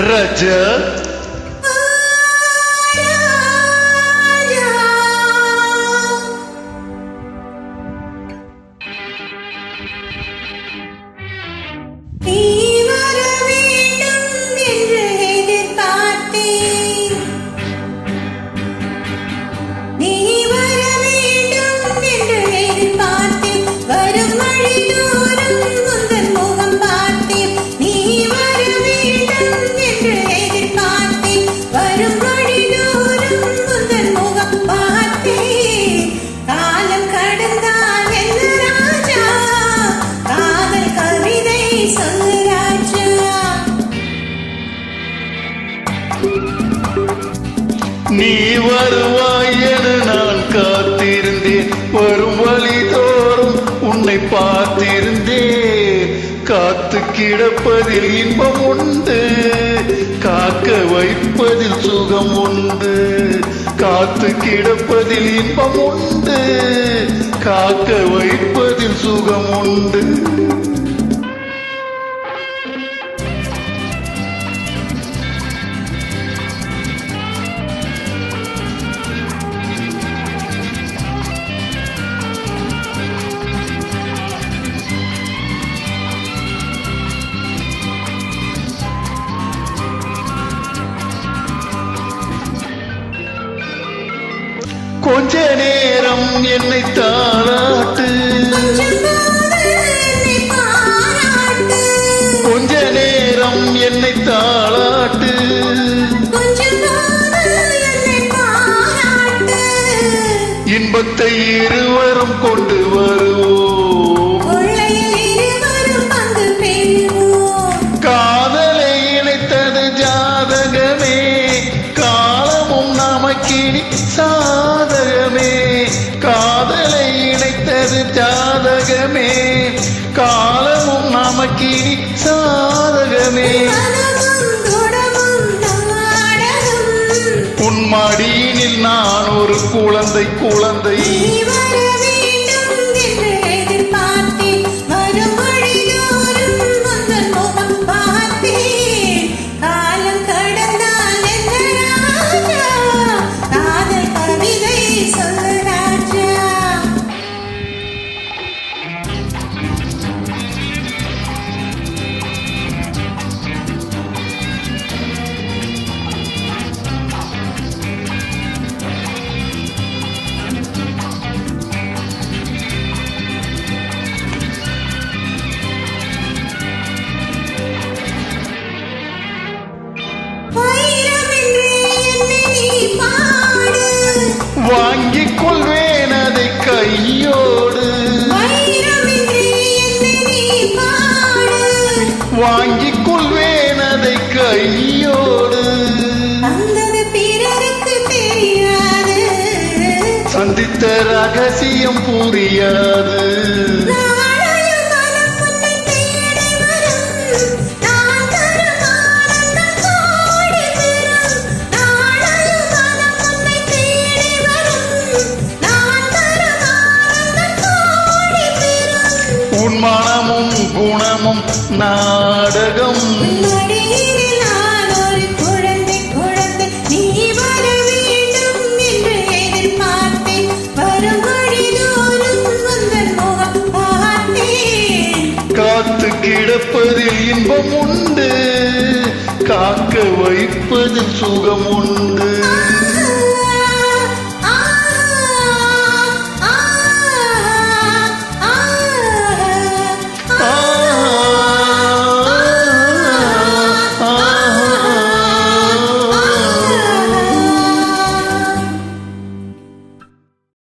ராஜா நீ வருவாய் என நான் காத்திருந்தேன், வரும் வழி தோறும் உன்னை பார்த்திருந்தேன். காத்து கிடப்பதில் இன்பம் உண்டு, காக்க வைப்பதில் சுகம் உண்டு. காத்து கிடப்பதில் இன்பம் உண்டு, காக்க வைப்பதில் சுகம் உண்டு. கொஞ்ச நேரம் என்னை தாளாட்டு, கொஞ்ச நேரம் என்னை தாளாட்டு. இன்பத்தை இருவரும் கொண்டு வருவோம், காதலை இணைத்தது ஜாதகமே, காலமும் நமக்கினி சாதகமே. காதலை இணைத்தது ஜாதகமே, காலமும் நமக்கினி சாதகமே. உன் மடியினில் நான் ஒரு குழந்தை குழந்தை. வாங்கிக் கொள்வேன் அதை கையோடு, வாங்கிக் கொள்வேன் அதை கையோடு. சந்தித்த ரகசியம் புரியாது, உன் மனமும் குணமும் நாடகம். காத்து கிடப்பதில் இன்பம் உண்டு, காக்க வைப்பதில் சுகம் உண்டு.